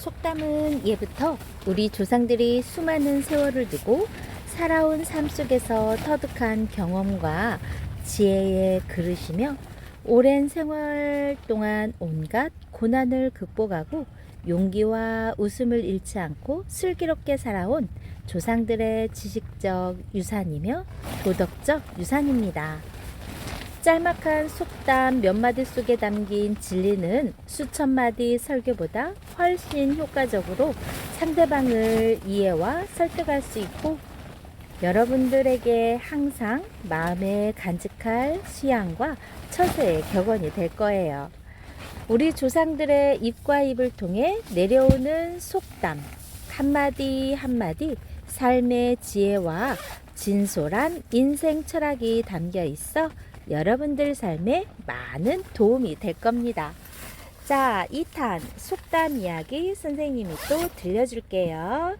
속담은 예부터 우리 조상들이 수많은 세월을 두고 살아온 삶 속에서 터득한 경험과 지혜의 그릇이며 오랜 생활 동안 온갖 고난을 극복하고 용기와 웃음을 잃지 않고 슬기롭게 살아온 조상들의 지식적 유산이며 도덕적 유산입니다. 짤막한 속담 몇 마디 속에 담긴 진리는 수천 마디 설교보다 훨씬 효과적으로 상대방을 이해와 설득할 수 있고 여러분들에게 항상 마음에 간직할 수양과 처세의 격언이 될 거예요. 우리 조상들의 입과 입을 통해 내려오는 속담 한마디 한마디 삶의 지혜와 진솔한 인생 철학이 담겨 있어 여러분들 삶에 많은 도움이 될 겁니다. 자, 2탄 속담 이야기 선생님이 또 들려줄게요.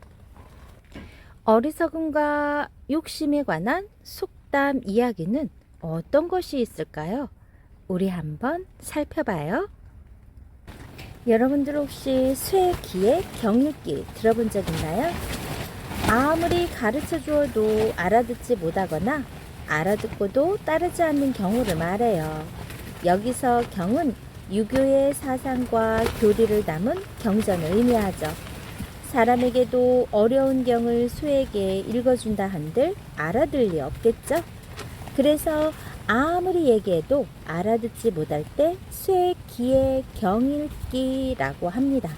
어리석음과 욕심에 관한 속담 이야기는 어떤 것이 있을까요? 우리 한번 살펴봐요. 여러분들 혹시 쇠 귀에 경읽기 들어본 적 있나요? 아무리 가르쳐 주어도 알아듣지 못하거나 알아듣고도 따르지 않는 경우를 말해요. 여기서 경은 유교의 사상과 교리를 담은 경전을 의미하죠. 사람에게도 어려운 경을 소에게 읽어준다 한들 알아들 리 없겠죠? 그래서 아무리 얘기해도 알아듣지 못할 때 쇠 귀에 경읽기라고 합니다.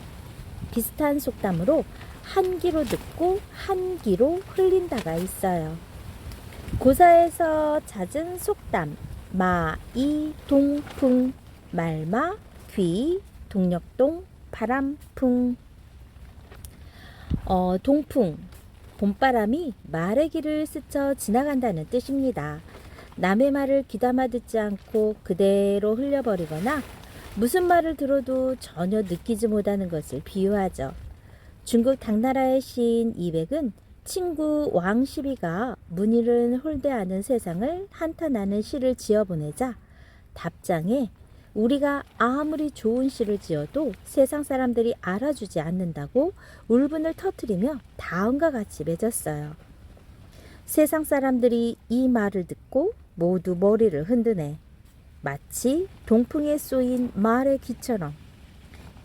비슷한 속담으로 한 귀로 듣고 한 귀로 흘린다가 있어요. 고사에서 찾은 속담 마, 이, 동풍, 말마, 귀, 동력동, 바람풍. 동풍, 봄바람이 말의 길을 스쳐 지나간다는 뜻입니다. 남의 말을 귀담아 듣지 않고 그대로 흘려버리거나 무슨 말을 들어도 전혀 느끼지 못하는 것을 비유하죠. 중국 당나라의 시인 이백은 친구 왕시비가 문의를 홀대하는 세상을 한탄하는 시를 지어보내자 답장에 우리가 아무리 좋은 시를 지어도 세상 사람들이 알아주지 않는다고 울분을 터뜨리며 다음과 같이 맺었어요. 세상 사람들이 이 말을 듣고 모두 머리를 흔드네. 마치 동풍에 쏘인 말의 귀처럼.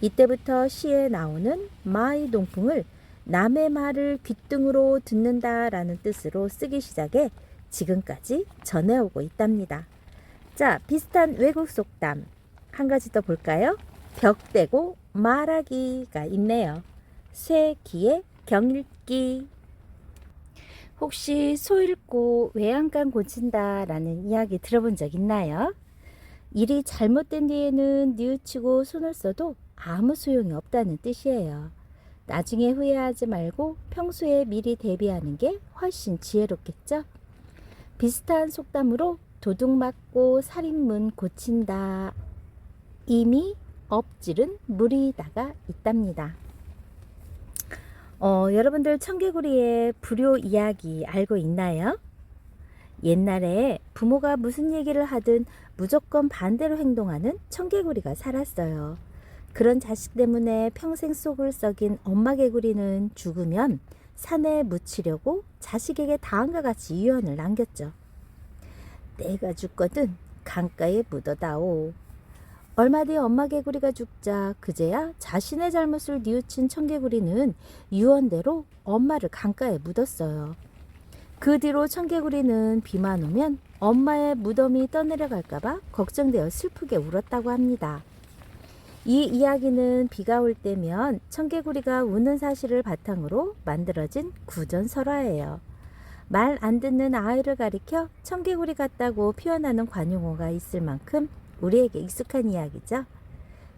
이때부터 시에 나오는 마의 동풍을 남의 말을 귓등으로 듣는다라는 뜻으로 쓰기 시작해 지금까지 전해오고 있답니다. 자, 비슷한 외국 속담 한 가지 더 볼까요? 벽대고 말하기가 있네요. 쇠 귀에 경읽기. 혹시 소 잃고 외양간 고친다라는 이야기 들어본 적 있나요? 일이 잘못된 뒤에는 뉘우치고 손을 써도 아무 소용이 없다는 뜻이에요. 나중에 후회하지 말고 평소에 미리 대비하는 게 훨씬 지혜롭겠죠? 비슷한 속담으로 도둑 맞고 살인문 고친다. 이미 엎질은 무리다가 있답니다. 여러분들 청개구리의 불효 이야기 알고 있나요? 옛날에 부모가 무슨 얘기를 하든 무조건 반대로 행동하는 청개구리가 살았어요. 그런 자식 때문에 평생 속을 썩인 엄마 개구리는 죽으면 산에 묻히려고 자식에게 다음과 같이 유언을 남겼죠. 내가 죽거든 강가에 묻어다오. 얼마 뒤 엄마 개구리가 죽자 그제야 자신의 잘못을 뉘우친 청개구리는 유언대로 엄마를 강가에 묻었어요. 그 뒤로 청개구리는 비만 오면 엄마의 무덤이 떠내려갈까봐 걱정되어 슬프게 울었다고 합니다. 이 이야기는 비가 올 때면 청개구리가 우는 사실을 바탕으로 만들어진 구전설화예요. 말 안 듣는 아이를 가리켜 청개구리 같다고 표현하는 관용어가 있을 만큼 우리에게 익숙한 이야기죠.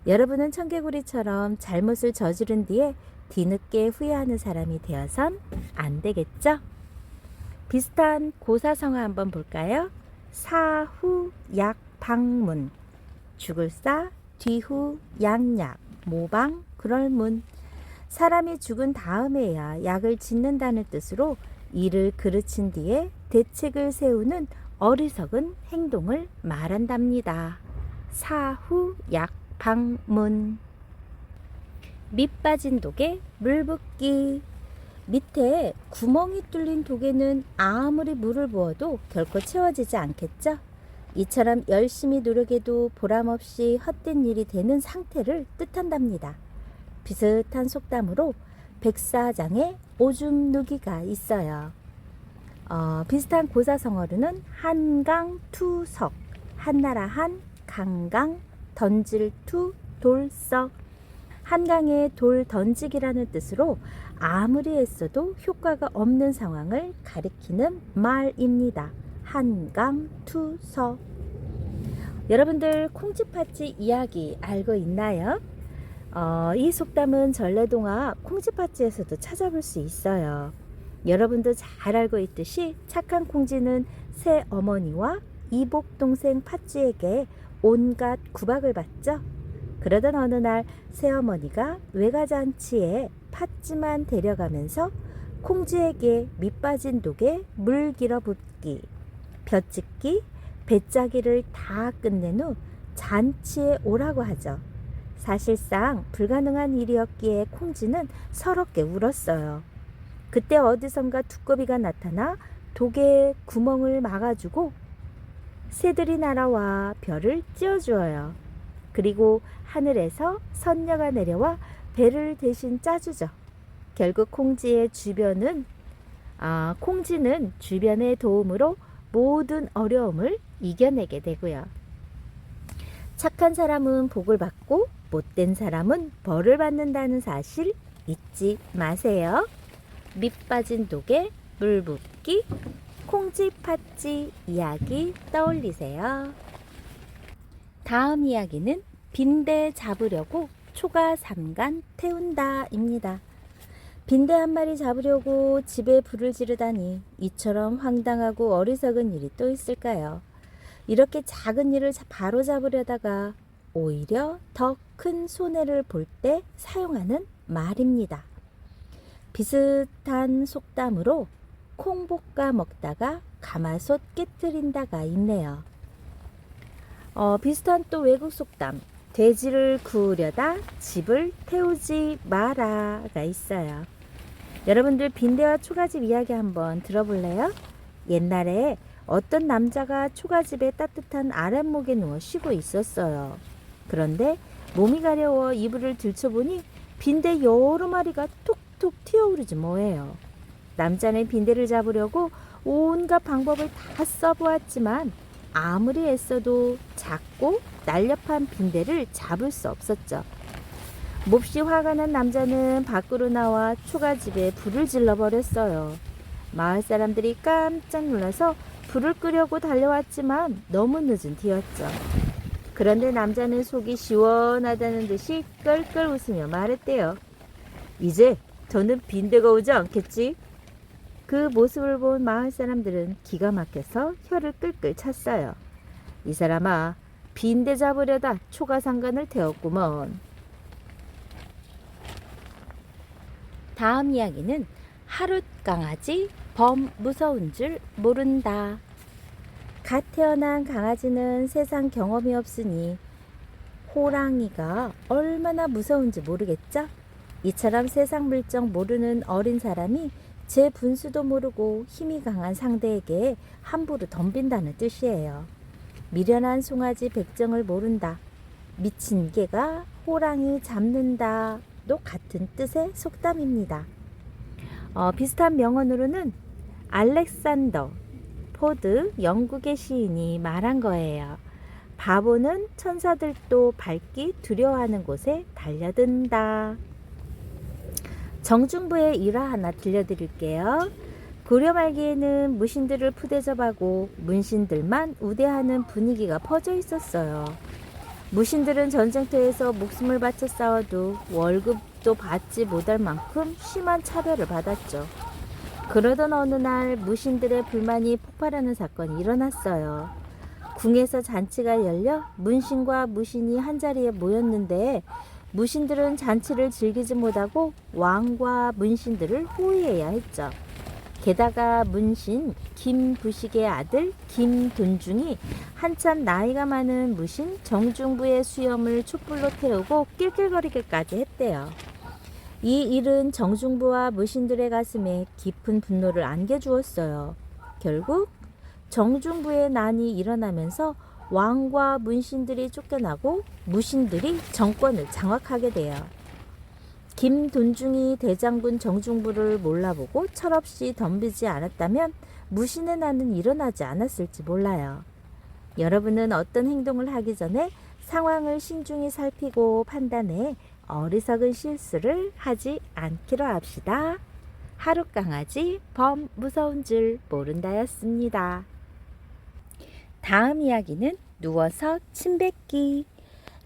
여러분은 청개구리처럼 잘못을 저지른 뒤에 뒤늦게 후회하는 사람이 되어선 안 되겠죠? 비슷한 고사성어 한번 볼까요? 사후 약 방문, 죽을 사 뒤후 양약, 모방 그럴문. 사람이 죽은 다음에야 약을 짓는다는 뜻으로 이를 그르친 뒤에 대책을 세우는 어리석은 행동을 말한답니다. 사후 약 방문. 밑 빠진 독에 물 붓기. 밑에 구멍이 뚫린 독에는 아무리 물을 부어도 결코 채워지지 않겠죠? 이처럼 열심히 노력해도 보람없이 헛된 일이 되는 상태를 뜻한답니다. 비슷한 속담으로 백사장에 오줌 누기가 있어요. 비슷한 고사성어로는 한강투석, 한나라 한, 강강, 던질투, 돌석. 한강에 돌 던지기라는 뜻으로 아무리 애써도 효과가 없는 상황을 가리키는 말입니다. 한강투석. 여러분들 콩쥐팥쥐 이야기 알고 있나요? 이 속담은 전래동화 콩쥐팥쥐에서도 찾아볼 수 있어요. 여러분도 잘 알고 있듯이 착한 콩쥐는 새 어머니와 이복 동생 팥쥐에게 온갖 구박을 받죠. 그러던 어느 날 새어머니가 외가잔치에 팥쥐만 데려가면서 콩쥐에게 밑 빠진 독에 물 길어 붓기, 벼짓기, 배짜기를 다 끝낸 후 잔치에 오라고 하죠. 사실상 불가능한 일이었기에 콩쥐는 서럽게 울었어요. 그때 어디선가 두꺼비가 나타나 독에 구멍을 막아주고 새들이 날아와 별을 찧어주어요. 그리고 하늘에서 선녀가 내려와 배를 대신 짜주죠. 결국 콩쥐는 주변의 도움으로 모든 어려움을 이겨내게 되고요. 착한 사람은 복을 받고 못된 사람은 벌을 받는다는 사실 잊지 마세요. 밑 빠진 독에 물 붓기, 콩쥐팥쥐 이야기 떠올리세요. 다음 이야기는 빈대 잡으려고 초가 삼간 태운다입니다. 빈대 한 마리 잡으려고 집에 불을 지르다니 이처럼 황당하고 어리석은 일이 또 있을까요? 이렇게 작은 일을 바로 잡으려다가 오히려 더 큰 손해를 볼 때 사용하는 말입니다. 비슷한 속담으로 콩 볶아 먹다가 가마솥 깨트린다가 있네요. 비슷한 또 외국 속담, 돼지를 구우려다 집을 태우지 마라가 있어요. 여러분들 빈대와 초가집 이야기 한번 들어볼래요? 옛날에 어떤 남자가 초가집에 따뜻한 아랫목에 누워 쉬고 있었어요. 그런데 몸이 가려워 이불을 들춰보니 빈대 여러 마리가 툭툭 튀어오르지 뭐예요. 남자는 빈대를 잡으려고 온갖 방법을 다 써보았지만 아무리 애써도 작고 날렵한 빈대를 잡을 수 없었죠. 몹시 화가 난 남자는 밖으로 나와 초가집에 불을 질러버렸어요. 마을 사람들이 깜짝 놀라서 불을 끄려고 달려왔지만 너무 늦은 뒤였죠. 그런데 남자는 속이 시원하다는 듯이 껄껄 웃으며 말했대요. 이제 더는 빈대가 오지 않겠지? 그 모습을 본 마을 사람들은 기가 막혀서 혀를 끌끌 찼어요. 이 사람아, 빈대 잡으려다 초가상간을 태웠구먼. 다음 이야기는 하룻강아지 범 무서운 줄 모른다. 갓 태어난 강아지는 세상 경험이 없으니 호랑이가 얼마나 무서운지 모르겠죠? 이처럼 세상 물정 모르는 어린 사람이 제 분수도 모르고 힘이 강한 상대에게 함부로 덤빈다는 뜻이에요. 미련한 송아지 백정을 모른다. 미친 개가 호랑이 잡는다도 같은 뜻의 속담입니다. 비슷한 명언으로는 알렉산더 포드 영국의 시인이 말한 거예요. 바보는 천사들도 밟기 두려워하는 곳에 달려든다. 정중부의 일화 하나 들려드릴게요. 고려 말기에는 무신들을 푸대접하고 문신들만 우대하는 분위기가 퍼져 있었어요. 무신들은 전쟁터에서 목숨을 바쳐 싸워도 월급도 받지 못할 만큼 심한 차별을 받았죠. 그러던 어느 날 무신들의 불만이 폭발하는 사건이 일어났어요. 궁에서 잔치가 열려 문신과 무신이 한자리에 모였는데 무신들은 잔치를 즐기지 못하고 왕과 문신들을 호위해야 했죠. 게다가 문신 김부식의 아들 김돈중이 한참 나이가 많은 무신 정중부의 수염을 촛불로 태우고 낄낄거리기까지 했대요. 이 일은 정중부와 무신들의 가슴에 깊은 분노를 안겨주었어요. 결국 정중부의 난이 일어나면서 왕과 문신들이 쫓겨나고 무신들이 정권을 장악하게 돼요. 김돈중이 대장군 정중부를 몰라보고 철없이 덤비지 않았다면 무신의 난은 일어나지 않았을지 몰라요. 여러분은 어떤 행동을 하기 전에 상황을 신중히 살피고 판단해 어리석은 실수를 하지 않기로 합시다. 하룻강아지 범 무서운 줄 모른다였습니다. 다음 이야기는 누워서 침 뱉기.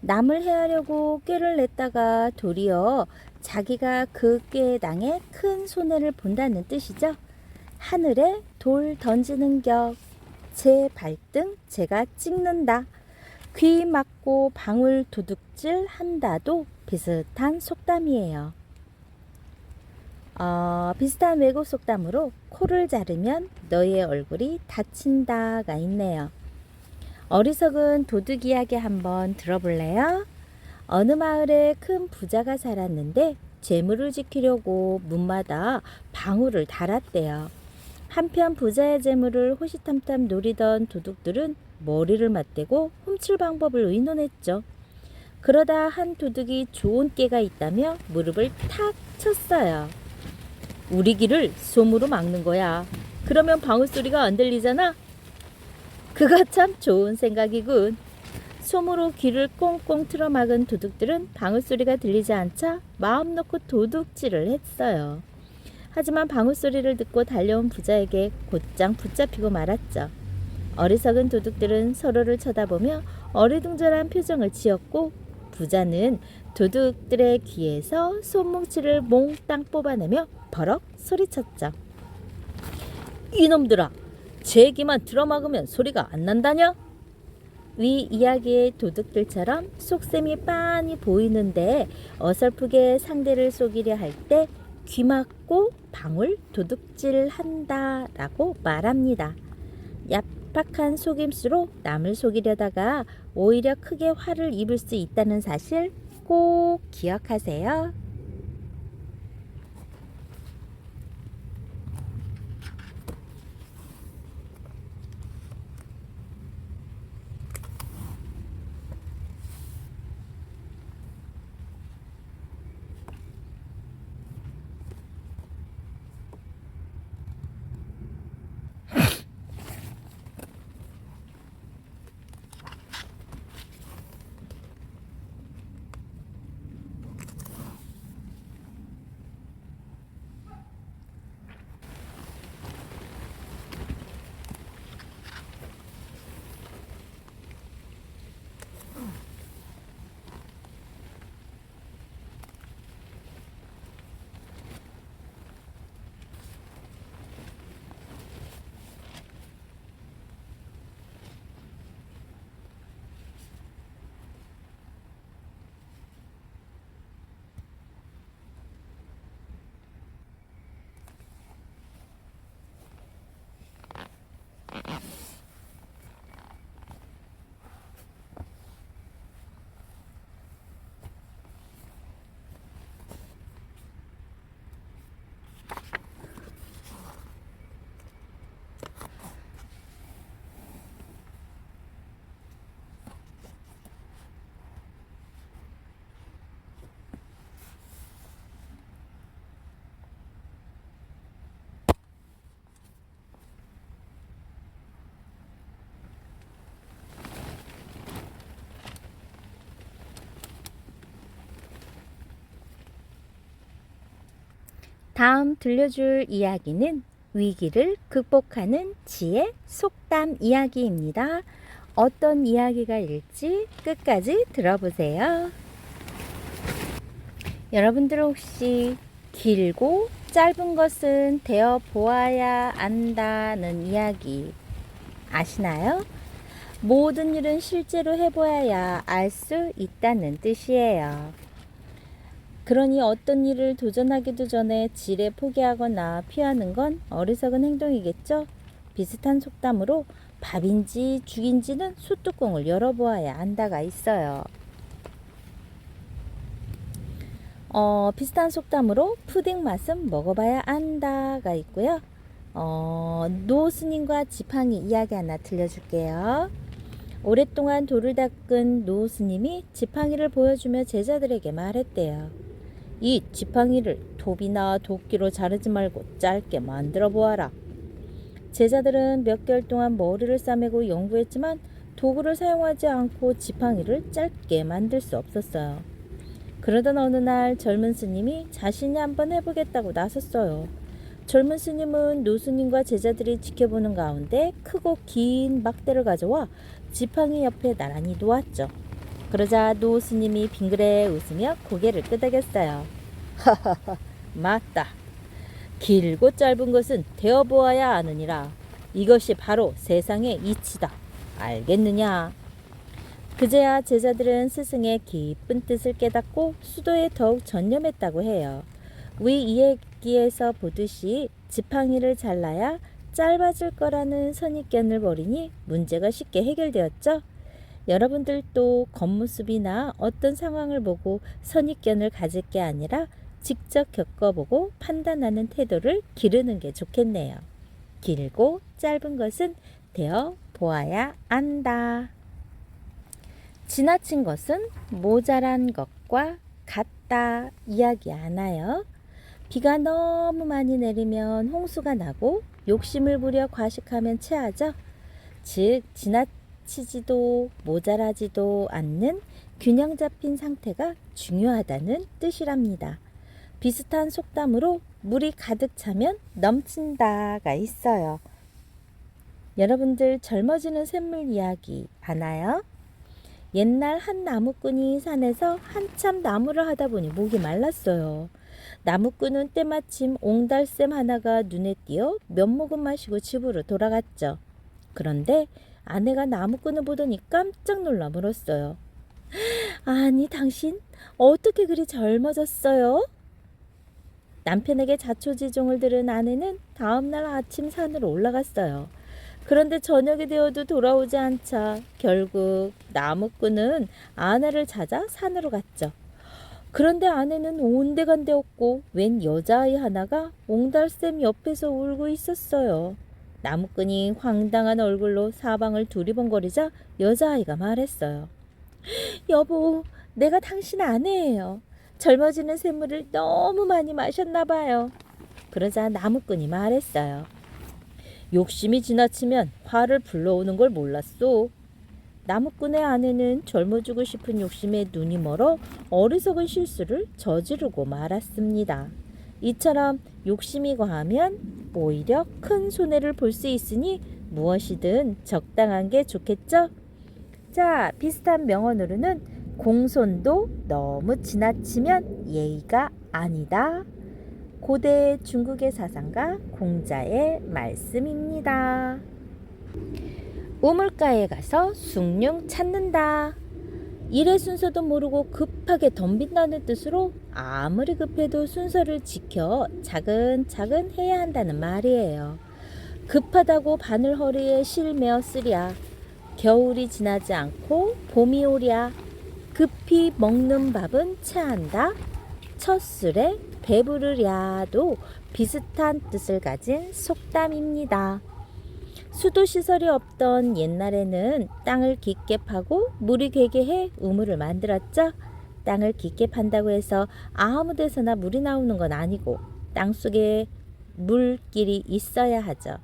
남을 해하려고 꾀를 냈다가 도리어 자기가 그 꾀에 당해 큰 손해를 본다는 뜻이죠. 하늘에 돌 던지는 격, 제 발등 제가 찍는다. 귀 막고 방울 도둑질 한다도 비슷한 속담이에요. 비슷한 외국 속담으로 코를 자르면 너의 얼굴이 다친다가 있네요. 어리석은 도둑 이야기 한번 들어볼래요? 어느 마을에 큰 부자가 살았는데 재물을 지키려고 문마다 방울을 달았대요. 한편 부자의 재물을 호시탐탐 노리던 도둑들은 머리를 맞대고 훔칠 방법을 의논했죠. 그러다 한 도둑이 좋은 꾀가 있다며 무릎을 탁 쳤어요. 우리 길을 솜으로 막는 거야. 그러면 방울 소리가 안 들리잖아. 그거 참 좋은 생각이군. 솜으로 귀를 꽁꽁 틀어 막은 도둑들은 방울 소리가 들리지 않자 마음 놓고 도둑질을 했어요. 하지만 방울 소리를 듣고 달려온 부자에게 곧장 붙잡히고 말았죠. 어리석은 도둑들은 서로를 쳐다보며 어리둥절한 표정을 지었고 부자는 도둑들의 귀에서 솜뭉치를 몽땅 뽑아내며 버럭 소리쳤죠. 이놈들아! 제 귀만 틀어막으면 소리가 안 난다냐? 위 이야기의 도둑들처럼 속셈이 빤히 보이는데 어설프게 상대를 속이려 할 때 귀 막고 방울 도둑질 한다라고 말합니다. 얄팍한 속임수로 남을 속이려다가 오히려 크게 화를 입을 수 있다는 사실 꼭 기억하세요. 다음 들려줄 이야기는 위기를 극복하는 지혜 속담 이야기입니다. 어떤 이야기가 일지 끝까지 들어보세요. 여러분들 혹시 길고 짧은 것은 되어 보아야 안다는 이야기 아시나요? 모든 일은 실제로 해보아야 알 수 있다는 뜻이에요. 그러니 어떤 일을 도전하기도 전에 지레 포기하거나 피하는 건 어리석은 행동이겠죠? 비슷한 속담으로 밥인지 죽인지는 솥뚜껑을 열어보아야 안다가 있어요. 비슷한 속담으로 푸딩 맛은 먹어봐야 안다가 있고요. 노 스님과 지팡이 이야기 하나 들려줄게요. 오랫동안 돌을 닦은 노 스님이 지팡이를 보여주며 제자들에게 말했대요. 이 지팡이를 톱이나 도끼로 자르지 말고 짧게 만들어 보아라. 제자들은 몇 개월 동안 머리를 싸매고 연구했지만 도구를 사용하지 않고 지팡이를 짧게 만들 수 없었어요. 그러던 어느 날 젊은 스님이 자신이 한번 해보겠다고 나섰어요. 젊은 스님은 노스님과 제자들이 지켜보는 가운데 크고 긴 막대를 가져와 지팡이 옆에 나란히 놓았죠. 그러자 노스님이 빙그레 웃으며 고개를 끄덕였어요. 하하하, 맞다. 길고 짧은 것은 되어보아야 아느니라. 이것이 바로 세상의 이치다. 알겠느냐? 그제야 제자들은 스승의 깊은 뜻을 깨닫고 수도에 더욱 전념했다고 해요. 위 이야기에서 보듯이 지팡이를 잘라야 짧아질 거라는 선입견을 버리니 문제가 쉽게 해결되었죠. 여러분들도 겉모습이나 어떤 상황을 보고 선입견을 가질 게 아니라 직접 겪어보고 판단하는 태도를 기르는 게 좋겠네요. 길고 짧은 것은 되어 보아야 안다. 지나친 것은 모자란 것과 같다 이야기하나요? 비가 너무 많이 내리면 홍수가 나고 욕심을 부려 과식하면 체하죠. 즉 지나치지도 모자라지도 않는 균형 잡힌 상태가 중요하다는 뜻이랍니다. 비슷한 속담으로 물이 가득 차면 넘친다가 있어요. 여러분들 젊어지는 샘물 이야기 아나요? 옛날 한 나무꾼이 산에서 한참 나무를 하다 보니 목이 말랐어요. 나무꾼은 때마침 옹달샘 하나가 눈에 띄어 몇 모금 마시고 집으로 돌아갔죠. 그런데 아내가 나무꾼을 보더니 깜짝 놀라 물었어요. 아니, 당신 어떻게 그리 젊어졌어요? 남편에게 자초지종을 들은 아내는 다음날 아침 산으로 올라갔어요. 그런데 저녁이 되어도 돌아오지 않자 결국 나무꾼은 아내를 찾아 산으로 갔죠. 그런데 아내는 온데간데 없고 웬 여자아이 하나가 옹달샘 옆에서 울고 있었어요. 나무꾼이 황당한 얼굴로 사방을 두리번거리자 여자아이가 말했어요. 여보, 내가 당신 아내예요. 젊어지는 샘물을 너무 많이 마셨나 봐요. 그러자 나무꾼이 말했어요. 욕심이 지나치면 화를 불러오는 걸 몰랐소. 나무꾼의 아내는 젊어지고 싶은 욕심에 눈이 멀어 어리석은 실수를 저지르고 말았습니다. 이처럼 욕심이 과하면 오히려 큰 손해를 볼 수 있으니 무엇이든 적당한 게 좋겠죠? 자, 비슷한 명언으로는 공손도 너무 지나치면 예의가 아니다. 고대 중국의 사상가 공자의 말씀입니다. 우물가에 가서 숭늉 찾는다. 일의 순서도 모르고 급하게 덤빈다는 뜻으로 아무리 급해도 순서를 지켜 차근차근 해야 한다는 말이에요. 급하다고 바늘 허리에 실 메어 쓰랴. 겨울이 지나지 않고 봄이 오랴. 급히 먹는 밥은 체한다. 첫 술에 배부르랴도 비슷한 뜻을 가진 속담입니다. 수도시설이 없던 옛날에는 땅을 깊게 파고 물이 괴게 해 우물을 만들었죠. 땅을 깊게 판다고 해서 아무 데서나 물이 나오는 건 아니고 땅속에 물길이 있어야 하죠.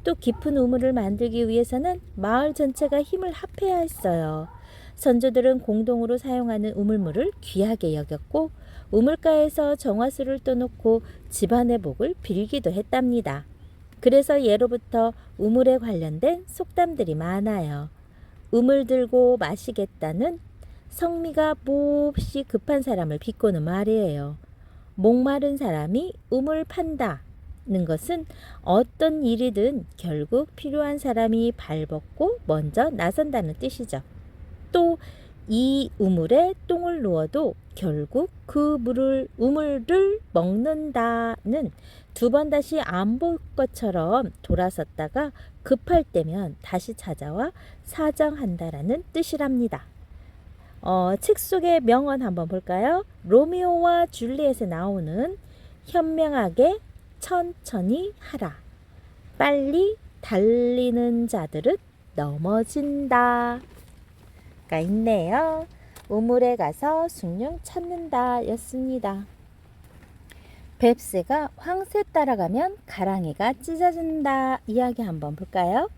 또 깊은 우물을 만들기 위해서는 마을 전체가 힘을 합해야 했어요. 선조들은 공동으로 사용하는 우물물을 귀하게 여겼고 우물가에서 정화수를 떠놓고 집안의 복을 빌기도 했답니다. 그래서 예로부터 우물에 관련된 속담들이 많아요. 우물 들고 마시겠다는 성미가 몹시 급한 사람을 비꼬는 말이에요. 목마른 사람이 우물 판다는 것은 어떤 일이든 결국 필요한 사람이 발벗고 먼저 나선다는 뜻이죠. 또 이 우물에 똥을 누워도 결국 그 우물을 먹는다는 두 번 다시 안 볼 것처럼 돌아섰다가 급할 때면 다시 찾아와 사정한다라는 뜻이랍니다. 책 속의 명언 한번 볼까요? 로미오와 줄리엣에 나오는 현명하게 천천히 하라. 빨리 달리는 자들은 넘어진다. 가 있네요. 우물에 가서 숭늉 찾는다 였습니다. 뱁새가 황새 따라가면 가랑이가 찢어진다 이야기 한번 볼까요?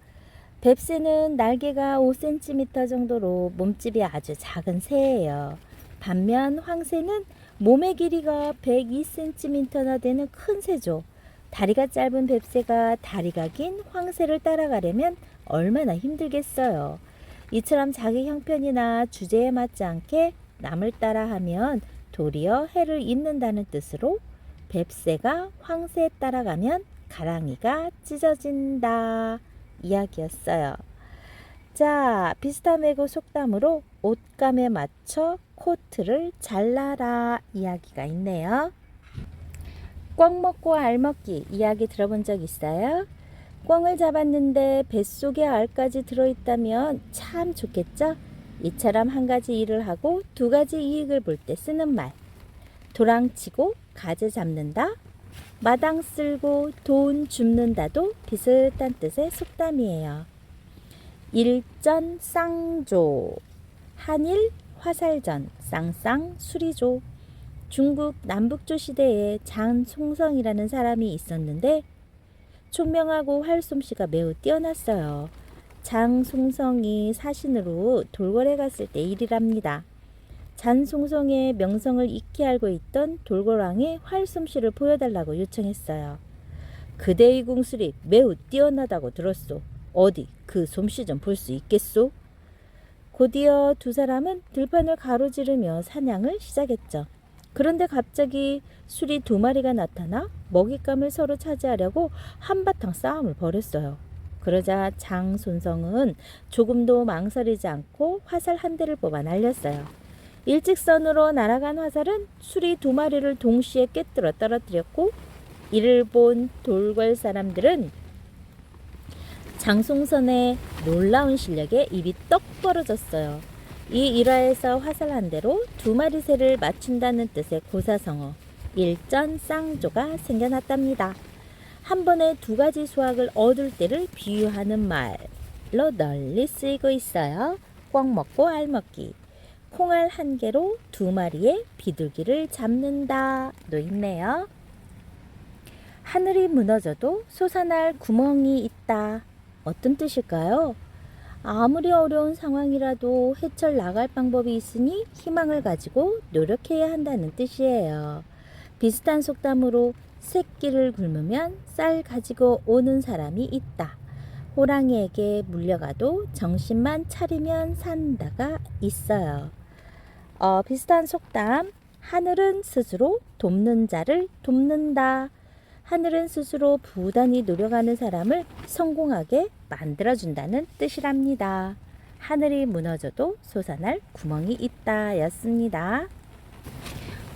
뱁새는 날개가 5cm 정도로 몸집이 아주 작은 새예요. 반면 황새는 몸의 길이가 102cm나 되는 큰 새죠. 다리가 짧은 뱁새가 다리가 긴 황새를 따라가려면 얼마나 힘들겠어요. 이처럼 자기 형편이나 주제에 맞지 않게 남을 따라하면 도리어 해를 입는다는 뜻으로 뱁새가 황새에 따라가면 가랑이가 찢어진다 이야기였어요. 자, 비슷한 외국 속담으로 옷감에 맞춰 코트를 잘라라 이야기가 있네요. 꿩 먹고 알 먹기 이야기 들어본 적 있어요? 꿩을 잡았는데 뱃속에 알까지 들어있다면 참 좋겠죠? 이처럼 한 가지 일을 하고 두 가지 이익을 볼 때 쓰는 말. 도랑치고 가재 잡는다. 마당 쓸고 돈 줍는다도 비슷한 뜻의 속담이에요. 일전쌍조, 한일 화살전, 쌍쌍 수리조. 중국 남북조 시대에 장송성이라는 사람이 있었는데 총명하고 활솜씨가 매우 뛰어났어요. 장송성이 사신으로 돌궐에 갔을 때 일이랍니다. 장송성의 명성을 익히 알고 있던 돌궐왕이 활솜씨를 보여달라고 요청했어요. 그대의 궁술이 매우 뛰어나다고 들었소. 어디 그 솜씨 좀 볼 수 있겠소? 곧이어 두 사람은 들판을 가로지르며 사냥을 시작했죠. 그런데 갑자기 수리 두 마리가 나타나 먹잇감을 서로 차지하려고 한바탕 싸움을 벌였어요. 그러자 장손성은 조금도 망설이지 않고 화살 한 대를 뽑아 날렸어요. 일직선으로 날아간 화살은 수리 두 마리를 동시에 꿰뚫어 떨어뜨렸고 이를 본 돌궐 사람들은 장송선의 놀라운 실력에 입이 떡 벌어졌어요. 이 일화에서 화살 한 대로 두 마리 새를 맞춘다는 뜻의 고사성어 일전쌍조가 생겨났답니다. 한 번에 두 가지 수확을 얻을 때를 비유하는 말로 널리 쓰이고 있어요. 꿩 먹고 알 먹기. 콩알 한 개로 두 마리의 비둘기를 잡는다도 있네요. 하늘이 무너져도 솟아날 구멍이 있다. 어떤 뜻일까요? 아무리 어려운 상황이라도 헤쳐 나갈 방법이 있으니 희망을 가지고 노력해야 한다는 뜻이에요. 비슷한 속담으로 새끼를 굶으면 쌀 가지고 오는 사람이 있다. 호랑이에게 물려가도 정신만 차리면 산다가 있어요. 비슷한 속담, 하늘은 스스로 돕는 자를 돕는다. 하늘은 스스로 부단히 노력하는 사람을 성공하게 만들어준다는 뜻이랍니다. 하늘이 무너져도 솟아날 구멍이 있다 였습니다.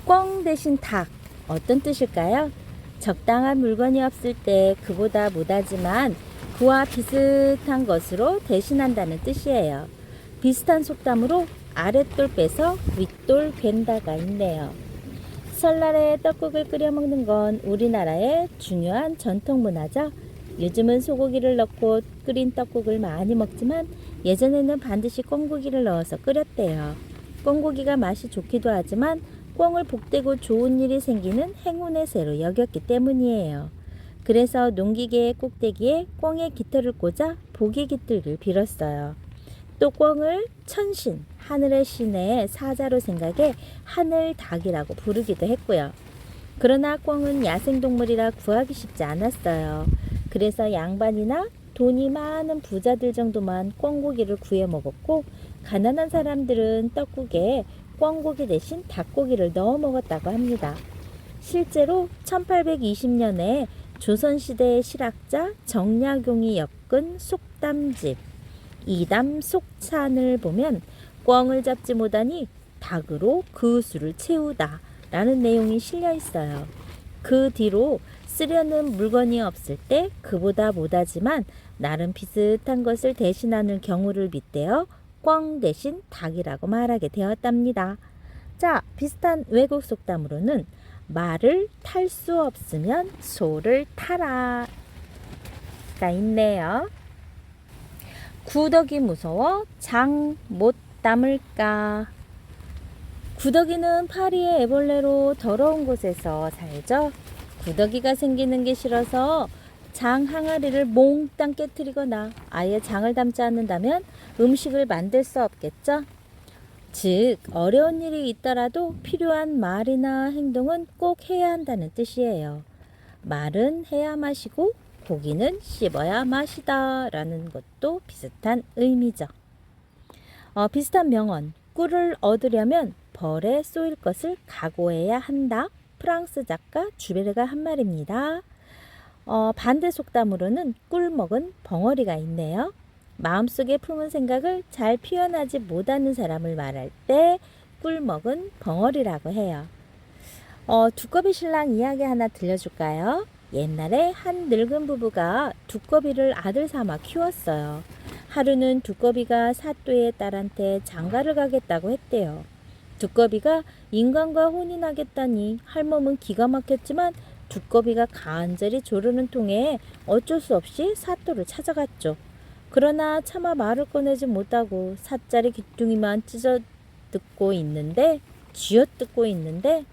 꿩 대신 닭, 어떤 뜻일까요? 적당한 물건이 없을 때 그보다 못하지만 그와 비슷한 것으로 대신한다는 뜻이에요. 비슷한 속담으로 아랫돌 빼서 윗돌 괜다가 있네요. 설날에 떡국을 끓여 먹는 건 우리나라의 중요한 전통 문화죠. 요즘은 소고기를 넣고 끓인 떡국을 많이 먹지만 예전에는 반드시 꿩고기를 넣어서 끓였대요. 꿩고기가 맛이 좋기도 하지만 꿩을 복되고 좋은 일이 생기는 행운의 새로 여겼기 때문이에요. 그래서 농기계의 꼭대기에 꿩의 깃털을 꽂아 복이 깃들길 빌었어요. 또 꿩을 천신, 하늘의 신의 사자로 생각해 하늘닭이라고 부르기도 했고요. 그러나 꿩은 야생동물이라 구하기 쉽지 않았어요. 그래서 양반이나 돈이 많은 부자들 정도만 꿩고기를 구해 먹었고 가난한 사람들은 떡국에 꿩고기 대신 닭고기를 넣어 먹었다고 합니다. 실제로 1820년에 조선시대의 실학자 정약용이 엮은 속담집 이담속찬을 보면 꿩을 잡지 못하니 닭으로 그 수를 채우다 라는 내용이 실려 있어요. 그 뒤로 쓰려는 물건이 없을 때 그보다 못하지만 나름 비슷한 것을 대신하는 경우를 빗대어 꿩 대신 닭이라고 말하게 되었답니다. 자, 비슷한 외국 속담으로는 말을 탈 수 없으면 소를 타라 가 있네요. 구더기 무서워 장 못 담을까. 구더기는 파리의 애벌레로 더러운 곳에서 살죠. 구더기가 생기는 게 싫어서 장 항아리를 몽땅 깨뜨리거나 아예 장을 담지 않는다면 음식을 만들 수 없겠죠. 즉, 어려운 일이 있더라도 필요한 말이나 행동은 꼭 해야 한다는 뜻이에요. 말은 해야 마시고 고기는 씹어야 마시다 라는 것도 비슷한 의미죠. 비슷한 명언, 꿀을 얻으려면 벌에 쏘일 것을 각오해야 한다. 프랑스 작가 주베르가 한 말입니다. 반대 속담으로는 꿀 먹은 벙어리가 있네요. 마음속에 품은 생각을 잘 표현하지 못하는 사람을 말할 때 꿀 먹은 벙어리라고 해요. 두꺼비 신랑 이야기 하나 들려줄까요? 옛날에 한 늙은 부부가 두꺼비를 아들 삼아 키웠어요. 하루는 두꺼비가 사또의 딸한테 장가를 가겠다고 했대요. 두꺼비가 인간과 혼인하겠다니 할멈은 기가 막혔지만 두꺼비가 간절히 조르는 통에 어쩔 수 없이 사또를 찾아갔죠. 그러나 차마 말을 꺼내지 못하고 사짜리 귀퉁이만 쥐어뜯고 있는데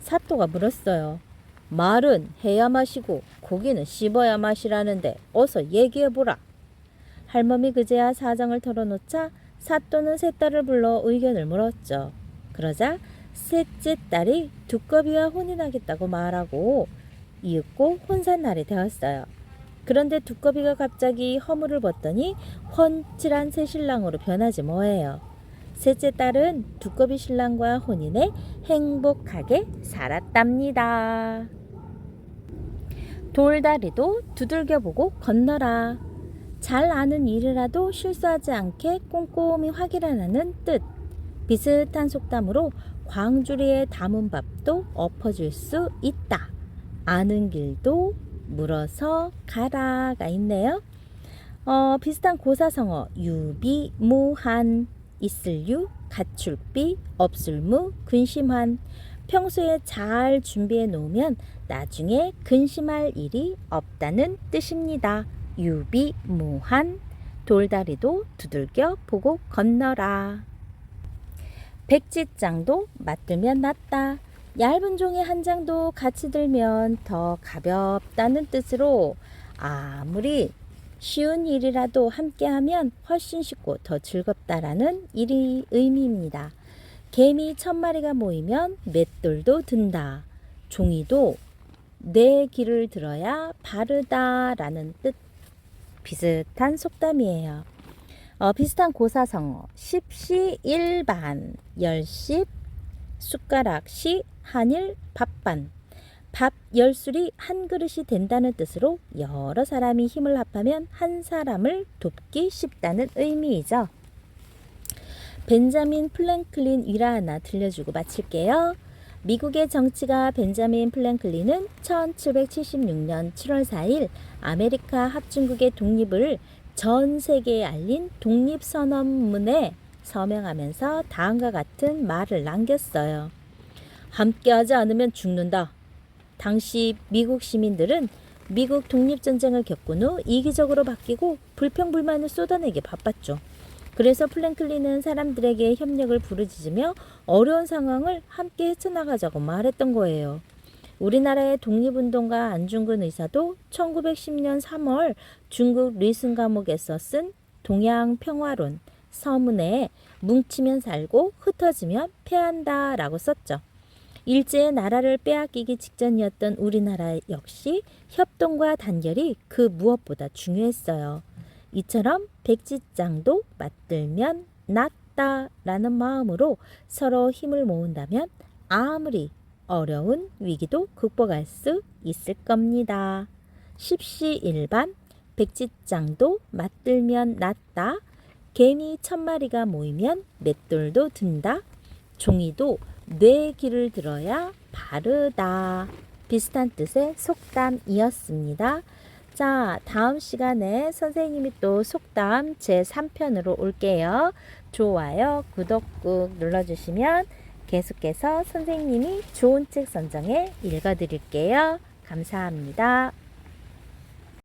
사또가 물었어요. 말은 해야 마시고 고기는 씹어야 마시라는데 어서 얘기해보라. 할멈이 그제야 사정을 털어놓자 사또는 새 딸을 불러 의견을 물었죠. 그러자 셋째 딸이 두꺼비와 혼인하겠다고 말하고 이윽고 혼산날이 되었어요. 그런데 두꺼비가 갑자기 허물을 벗더니 훤칠한 새신랑으로 변하지 뭐예요. 셋째 딸은 두꺼비 신랑과 혼인해 행복하게 살았답니다. 돌다리도 두들겨보고 건너라. 잘 아는 일이라도 실수하지 않게 꼼꼼히 확인하라는 뜻. 비슷한 속담으로 광주리에 담은 밥도 엎어줄 수 있다. 아는 길도 물어서 가라가 있네요. 비슷한 고사성어 유비무한, 있을유, 갖출비, 없을무, 근심한. 평소에 잘 준비해 놓으면 나중에 근심할 일이 없다는 뜻입니다. 유비무한. 돌다리도 두들겨 보고 건너라. 백지장도 맞들면 낫다. 얇은 종이 한 장도 같이 들면 더 가볍다는 뜻으로 아무리 쉬운 일이라도 함께하면 훨씬 쉽고 더 즐겁다라는 의미입니다. 개미 1000마리가 모이면 맷돌도 든다. 종이도 내 길을 들어야 바르다라는 뜻. 비슷한 속담이에요. 비슷한 고사성어 십시일반, 열십, 숟가락시, 한일, 밥반. 밥 10술이 한 그릇이 된다는 뜻으로 여러 사람이 힘을 합하면 한 사람을 돕기 쉽다는 의미이죠. 벤자민 플랭클린 일화 하나 들려주고 마칠게요. 미국의 정치가 벤자민 플랭클린은 1776년 7월 4일 아메리카 합중국의 독립을 전 세계에 알린 독립선언문에 서명하면서 다음과 같은 말을 남겼어요. 함께하지 않으면 죽는다. 당시 미국 시민들은 미국 독립전쟁을 겪은 후 이기적으로 바뀌고 불평불만을 쏟아내기 바빴죠. 그래서 플랭클린은 사람들에게 협력을 부르짖으며 어려운 상황을 함께 헤쳐나가자고 말했던 거예요. 우리나라의 독립운동가 안중근 의사도 1910년 3월 중국 리슨 감옥에서 쓴 동양평화론 서문에 뭉치면 살고 흩어지면 패한다 라고 썼죠. 일제의 나라를 빼앗기기 직전이었던 우리나라 역시 협동과 단결이 그 무엇보다 중요했어요. 이처럼 백지장도 맞들면 낫다 라는 마음으로 서로 힘을 모은다면 아무리 어려운 위기도 극복할 수 있을 겁니다. 십시일반, 백지장도 맞들면 낫다. 개미 1000마리가 모이면 맷돌도 든다. 종이도 내 길을 들어야 바르다. 비슷한 뜻의 속담이었습니다. 자, 다음 시간에 선생님이 또 속담 제3편으로 올게요. 좋아요, 구독 꾹 눌러주시면 계속해서 선생님이 좋은 책 선정해 읽어드릴게요. 감사합니다.